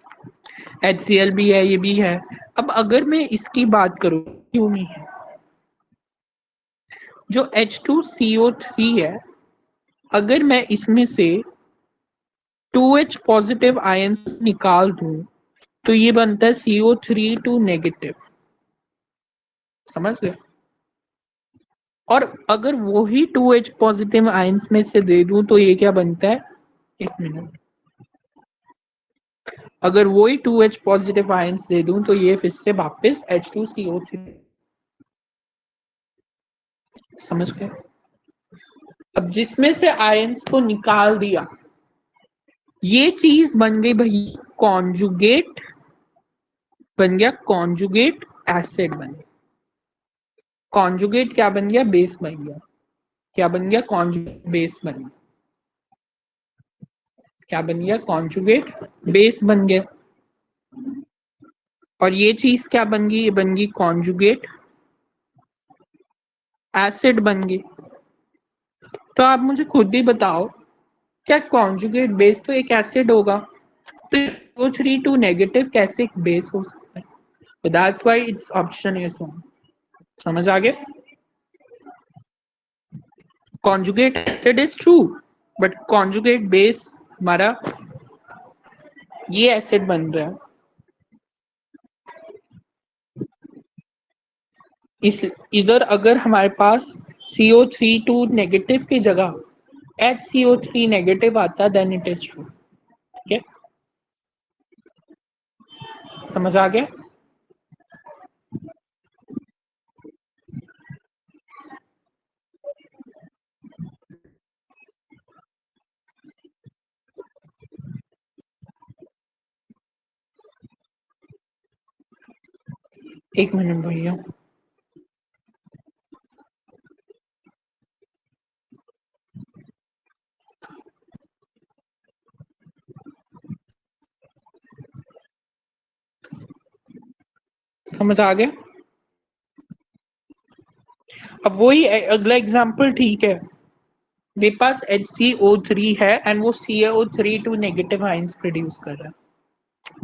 HCl भी है, ये भी है। अब अगर मैं इसकी बात करूं, क्यों नहीं है, जो H2CO3 है, अगर मैं इसमें से 2H पॉजिटिव आयंस निकाल दूं तो ये बनता है CO3 2 नेगेटिव। समझ गए? और अगर वो ही 2H पॉजिटिव आयंस में से दे दूं तो ये क्या बनता है, एक मिनट, अगर वो ही 2H पॉजिटिव आयंस दे दूं तो ये फिर से वापस H2CO3, समझ गए। अब जिसमें से आयंस को निकाल दिया, ये चीज बन गई भाई कॉन्जुगेट, बन गया कॉन्जुगेट एसिड बन गया। कॉन्जुगेट क्या बन गया, बेस बन गया। क्या बन गया, कॉन्जुगेट बेस बन गया। क्या बन गया, कॉन्जुगेट बेस बन गया। और ये चीज क्या बन गई, ये बन गई कॉन्जुगेट एसिड बन गई। तो आप मुझे खुद ही बताओ, क्या कॉन्जुगेट बेस तो एक एसिड होगा, तो CO3 नेगेटिव कैसे एक बेस हो सकता है? तो that's why it's option is one. समझ आ गया। Conjugate acid is true, but conjugate base हमारा ये एसिड बन रहा है। इस इधर अगर हमारे पास CO3 नेगेटिव की जगह HCO3 नेगेटिव आता, देन इट इज ट्रू। ठीक है, समझ आ गया। एक मिनट भैया। समझ आ गया। अब वही अगला एग्जांपल, ठीक है, मेरे पास HCO3 है एंड वो CO3 नेगेटिव आयंस प्रोड्यूस कर रहा है,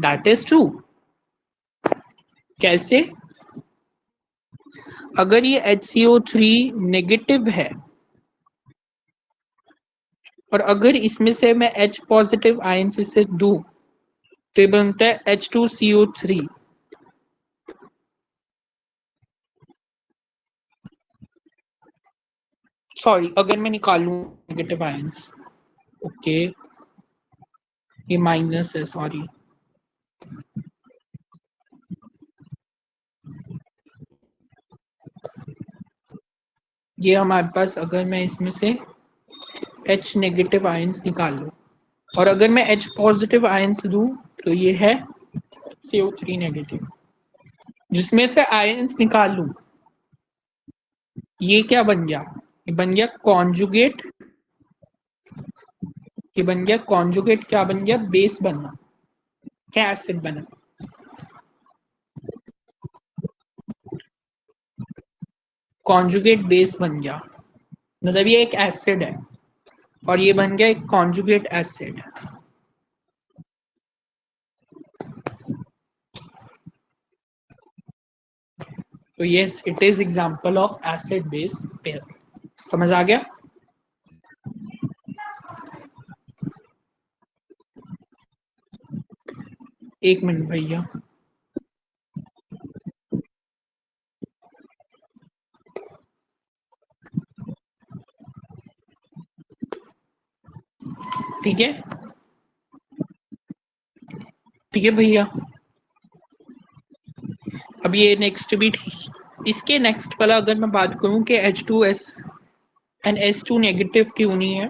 दैट इज ट्रू। कैसे, अगर ये HCO3 नेगेटिव है और अगर इसमें से मैं H पॉजिटिव आयंस इसे दूं तो ये बनता है H2CO3। सॉरी, अगर मैं निकालूं नेगेटिव आयंस, ओके, ये माइनस है, सॉरी। ये हमारे पास, अगर मैं इसमें से H नेगेटिव आयंस निकाल लूं और अगर मैं H पॉजिटिव आयंस दूं तो ये है CO3 नेगेटिव। जिसमें से आयंस निकाल लूं, ये क्या बन गया, ये बन गया कॉन्जुगेट, ये बन गया कॉन्जुगेट, क्या बन गया, बेस बनना, क्या एसिड बना, कॉन्जुगेट बेस बन गया। मतलब ये एक एसिड है और ये बन गया एक कॉन्जुगेट एसिड। तो yes, it is example of acid base pair. समझ आ गया। एक मिनट भैया। ठीक है, ठीक है भैया। अब ये नेक्स्ट भी इसके नेक्स्ट वाला अगर मैं बात करूं कि H2S एंड H2 नेगेटिव क्यों नहीं है,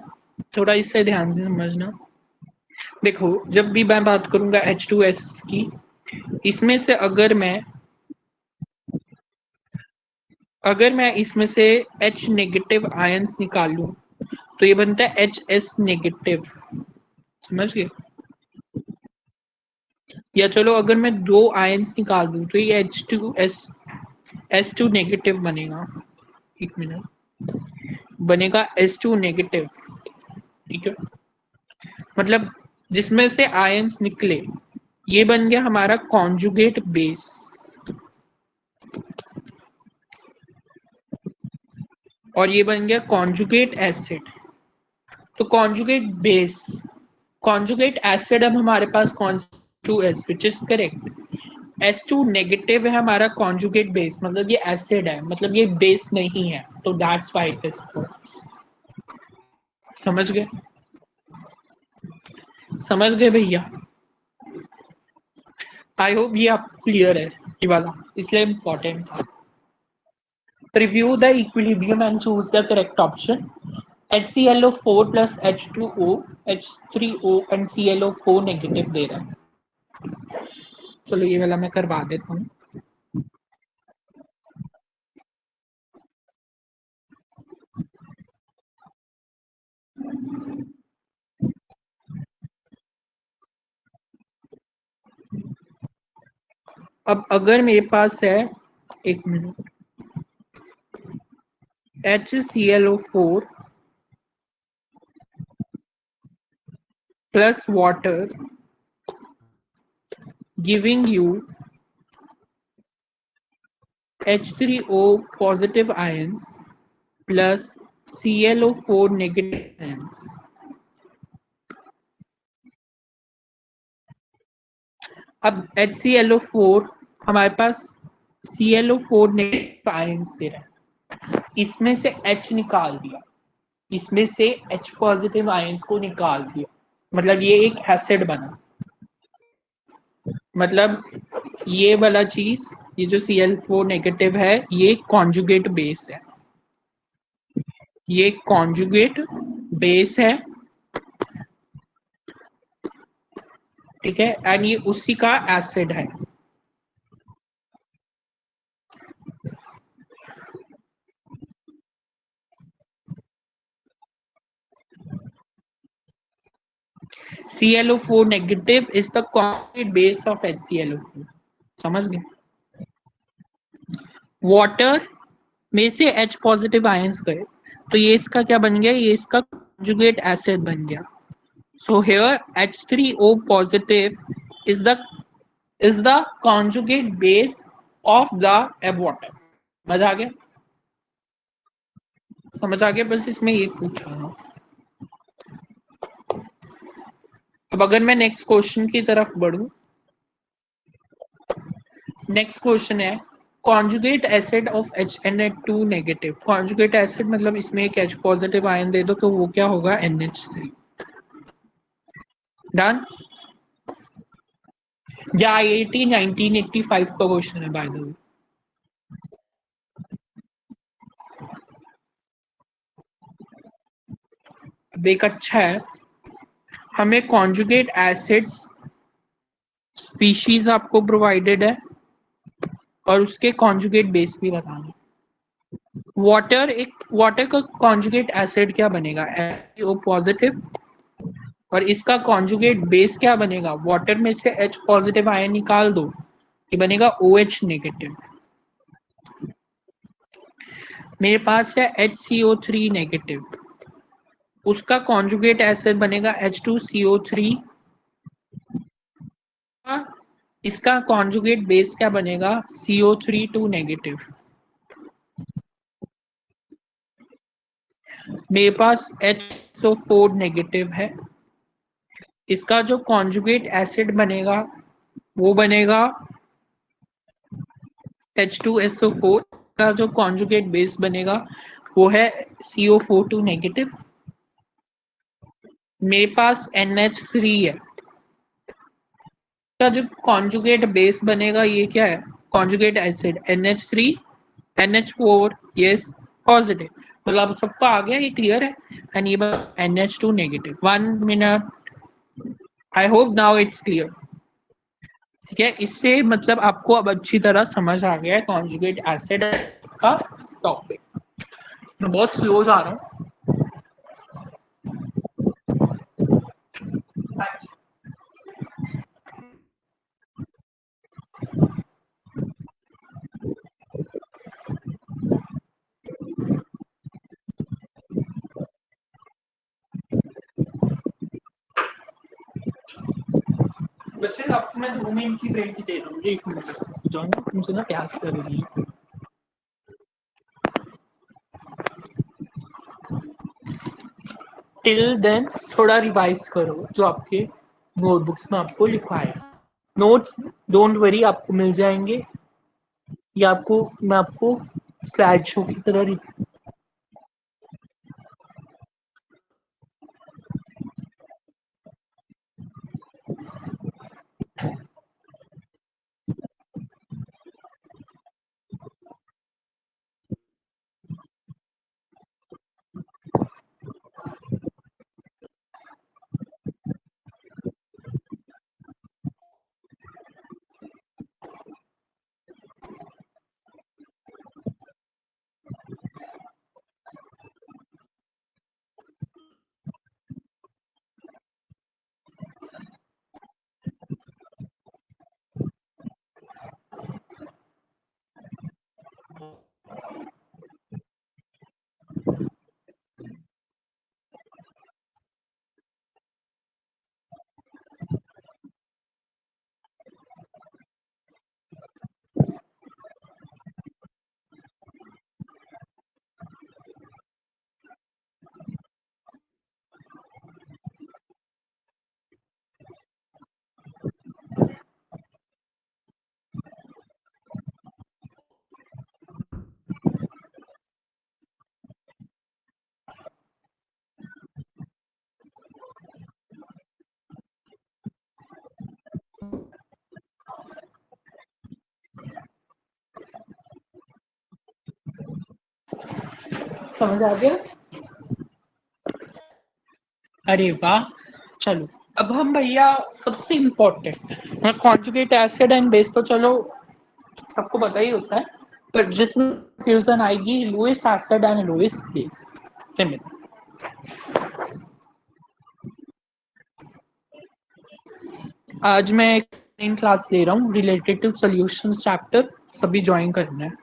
थोड़ा इसे ध्यान से समझना। देखो, जब भी मैं बात करूंगा H2S की, इसमें से अगर मैं इसमें से H नेगेटिव आयंस निकाल लूं तो ये बनता है HS नेगेटिव। समझ गए। या चलो अगर मैं दो आयंस निकाल दूं तो ये H2 नेगेटिव बनेगा। एक मिनट, बनेगा H2 नेगेटिव। ठीक है, मतलब जिसमें से आयंस निकले, ये बन गया हमारा कॉन्जुगेट बेस और ये बन गया कॉन्जुगेट एसिड। तो कॉन्जुगेट बेस, कॉन्जुगेट एसिड, अब हमारे पास कौन, H2S, which is correct. H2 negative है हमारा कॉन्जुगेट बेस, मतलब ये एसिड है, मतलब ये बेस नहीं है, तो that's why it is false. समझ गए? समझ गए भैया? आई होप ये आप क्लियर है ये वाला, इसलिए इम्पोर्टेंट था। Review the equilibrium and choose the correct option. HClO4 plus H2O, H3O and ClO4 negative दे रहा है। चलो ये वाला मैं करवा देता हूँ। अब अगर मेरे पास है, एक minute, HClO4 plus water giving you H3O positive ions plus ClO4 negative ions. अब HClO4 हमारे पास ClO4 नेगेटिव आयंस दे रहा है, इसमें से H निकाल दिया, इसमें से H पॉजिटिव आयंस को निकाल दिया, मतलब ये एक एसिड बना। मतलब ये वाला चीज, ये जो Cl4 नेगेटिव है, ये कॉन्जुगेट बेस है, ये कॉन्जुगेट बेस है, ठीक है, एंड ये उसी का एसिड है। ClO4 negative is the conjugate base of HClO4। समझ गए? वाटर में से H पॉजिटिव आयंस गए, तो ये इसका क्या बन गया, ये इसका कॉन्जुगेट एसिड बन गया। So here H3O positive is the conjugate base of the water. समझ आ गया? समझ आ गया? बस इसमें ये पूछा था। अब अगर मैं नेक्स्ट क्वेश्चन की तरफ बढ़ूं, नेक्स्ट क्वेश्चन है conjugate acid of HNH2 negative. Conjugate acid मतलब इसमें एक H पॉजिटिव आयन दे दो तो वो क्या होगा, NH3। डन? या IIT 1985 का क्वेश्चन है बाय द वे। अब एक अच्छा है, हमें कॉन्जुगेट एसिड्स स्पीशीज आपको प्रोवाइडेड है और उसके कॉन्जुगेट बेस भी बताना। वाटर का कॉन्जुगेट एसिड क्या बनेगा, HCO पॉजिटिव, और इसका कॉन्जुगेट बेस क्या बनेगा, वाटर में से H पॉजिटिव आयन निकाल दो, ये बनेगा OH नेगेटिव। मेरे पास है HCO3 नेगेटिव, उसका कॉन्जुगेट एसिड बनेगा H2CO3, इसका कॉन्जुगेट बेस क्या बनेगा, CO3 नेगेटिव। मेरे पास HSO4 नेगेटिव है, इसका जो कॉन्जुगेट एसिड बनेगा वो बनेगा H2SO4, का जो कॉन्जुगेट बेस बनेगा वो है CO4 नेगेटिव। मेरे पास NH3 है, का जो कॉन्जुगेट बेस बनेगा ये क्या है, conjugate acid NH3 NH4, yes positive. मतलब सबका आ गया, ये क्लियर है। एंड ये NH2 negative. 1 minute, I hope now it's clear. ठीक है, इससे मतलब आपको अब अच्छी तरह समझ आ गया है कॉन्जुगेट एसिड का टॉपिक। मैं बहुत स्लो जा रहा हूँ। बच्चे आपको मैं 2 मिनट की ब्रेक दे रहा हूँ, मुझे 1 मिनट जाओ ना, तुमसे ना प्यास कर रही है। टिल देन थोड़ा रिवाइज करो जो आपके नोटबुक्स में आपको लिखवाया। नोट्स डोंट वरी आपको मिल जाएंगे, या मैं आपको स्लाइड शो की तरह समझ आ गया। अरे वाह, चलो अब हम भैया सबसे important conjugate acid and base तो चलो सबको पता ही होता है, पर जिसमें फ्यूजन आएगी Lewis acid and Lewis base से मिल। आज मैं एक नई क्लास ले रहा हूँ रिलेटेड टू सॉल्यूशंस चैप्टर, सभी ज्वाइन करना है।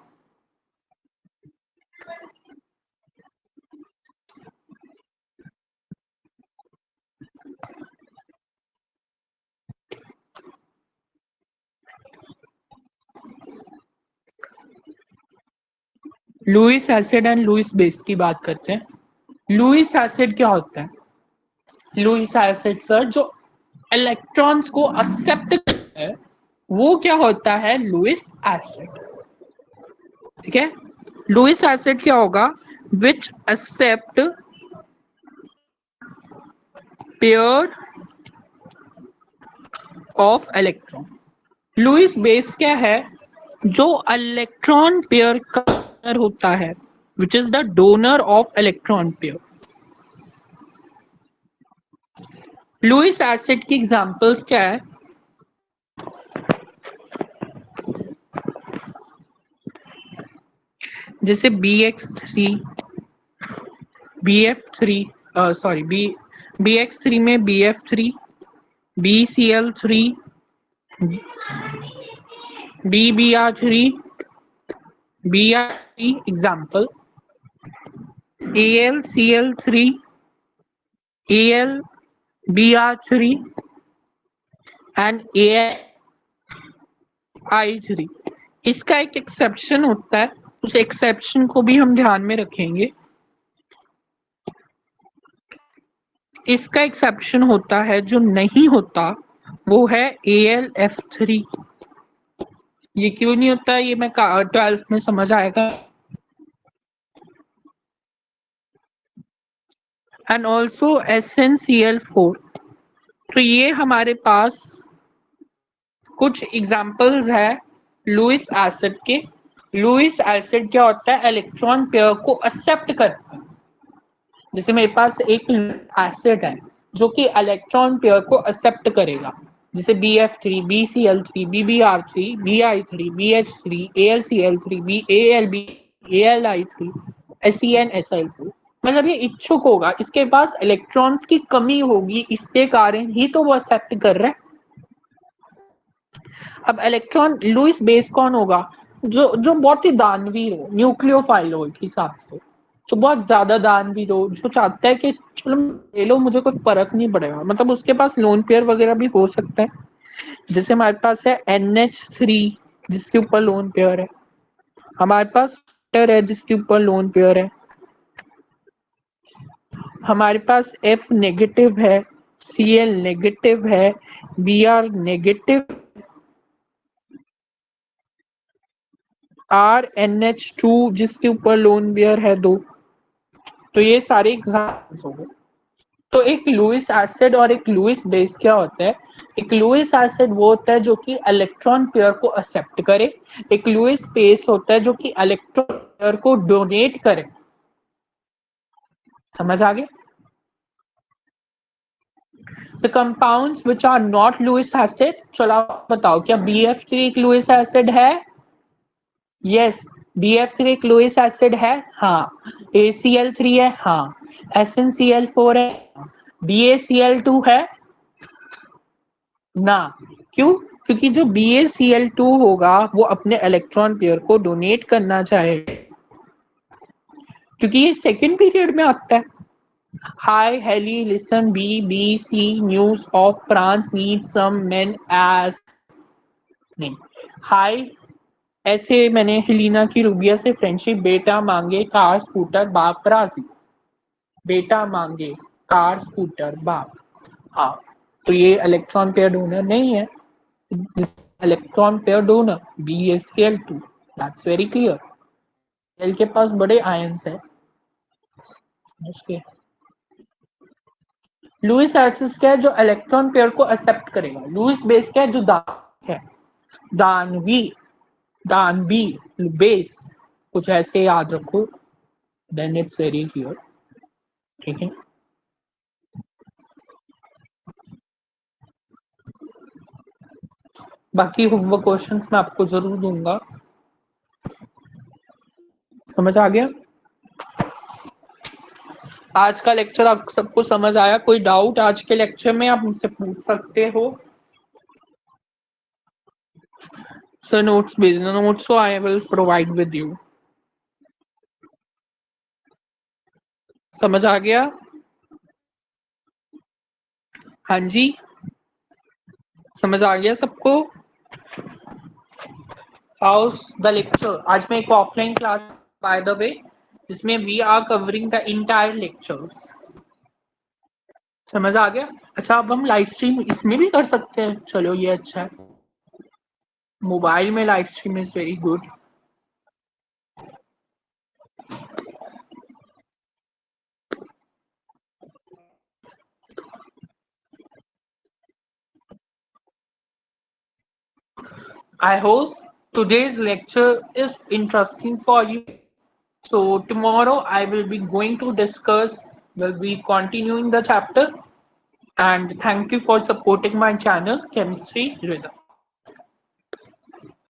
Lewis acid and Lewis base की बात करते हैं। लुईस एसिड क्या होता है? लुईस एसिड सर जो इलेक्ट्रॉन्स को एक्सेप्ट करता है वो क्या होता है? Lewis acid. ठीक है, लुईस एसिड क्या होगा? Which accept pair of electron. Lewis base क्या है? जो इलेक्ट्रॉन पेयर का डोनर होता है, which is the donor of electron pair. Lewis acid की एग्जांपल्स क्या है? जैसे BX3, BF3, सॉरी BX3 में BF3, BCl3, DBr3, BR3 example, AlCl3, AlBr3 and AI3। इसका एक एक्सेप्शन होता है, उस एक्सेप्शन को भी हम ध्यान में रखेंगे। इसका एक्सेप्शन होता है, जो नहीं होता वो है AlF3। ये क्यों नहीं होता, ये मैं 12th में समझ आएगा। And also SnCl4। तो ये हमारे पास कुछ एग्जाम्पल्स है लुईस एसिड के। लुईस एसिड क्या होता है? इलेक्ट्रॉन पेयर को एक्सेप्ट करता है। जैसे मेरे पास एक एसिड है जो कि इलेक्ट्रॉन पेयर को एक्सेप्ट करेगा, जैसे BF3, BCl3, BBr3, BI3, BH3, AlCl3, BAlB, AlI3, SEn SiO4। मतलब ये इच्छुक होगा, इसके पास इलेक्ट्रॉन्स की कमी होगी, इसके कारण ही तो वो एक्सेप्ट कर रहा है। अब इलेक्ट्रॉन लुईस बेस कौन होगा? जो बहुत ही दानवीर हो, न्यूक्लियोफाइल हो एक हिसाब से, जो बहुत ज्यादा दानवीर हो, जो चाहता है कि चलो ले लो, मुझे कोई फर्क नहीं पड़ेगा। मतलब उसके पास लोन पेयर वगैरह भी हो सकता है। जैसे हमारे पास है NH3 जिसके ऊपर लोन पेयर है, हमारे पास है जिसके ऊपर लोन पेयर है, हमारे पास F नेगेटिव है, Cl नेगेटिव है, Br नेगेटिव, RNH2 जिसके ऊपर लोन पेयर है दो। तो ये सारे एग्जाम्पल्स हो गए। तो एक लुईस एसिड और एक लुईस बेस क्या होता है? एक लुईस एसिड वो होता है जो कि इलेक्ट्रॉन पेयर को एक्सेप्ट करे, एक लुईस बेस होता है जो कि इलेक्ट्रॉन पेयर को डोनेट करे। समझ आ गया? The compounds which are not Lewis acid, चलो आप बताओ क्या BF3 एक लुईस एसिड है? यस, BF3 एक लुईस एसिड है, हाँ। ACl3 है, हाँ। SnCl4 है, BaCl2 है ना। क्यों? क्योंकि जो BaCl2 होगा वो अपने इलेक्ट्रॉन पेयर को डोनेट करना चाहे, क्योंकि ये सेकेंड पीरियड में आता है। Hi, Helly, listen, BBC News of France needs some men as नहीं। हाय, ऐसे मैंने हिलीना की रूबिया से फ्रेंडशिप, बेटा मांगे कार स्कूटर बाप राजी, बेटा मांगे कार स्कूटर बाप। हाँ, तो ये इलेक्ट्रॉन पेयर डोनर नहीं है। This electron pair donor BaCl2, that's very clear. L के पास बड़े आयंस है उसके। लुईस एक्सिस क्या है? जो इलेक्ट्रॉन पेयर को एक्सेप्ट करेगा। लुईस बेस क्या है? जो दान है, दानवी, दानवी बेस, कुछ ऐसे याद रखो, देन इट्स वेरी क्लियर। ठीक है, बाकी होमवर्क क्वेश्चंस मैं आपको जरूर दूंगा। समझ आ गया? आज का लेक्चर आप सबको समझ आया? कोई डाउट आज के लेक्चर में आप मुझसे पूछ सकते हो। सर नोट्स भेजना, नोट्स तो I will provide with you. समझ आ गया? हाँ जी, समझ आ गया सबको? How's the lecture? आज मैं एक offline class by the way, जिसमें we are covering the entire lectures. समझ आ गया? अच्छा, अब हम लाइव स्ट्रीम इसमें भी कर सकते हैं, चलो ये अच्छा है। मोबाइल में live stream is very good. I hope today's lecture is interesting for you. So tomorrow I will be going to discuss, will be continuing the chapter. And thank you for supporting my channel, Chemistry Rhythm.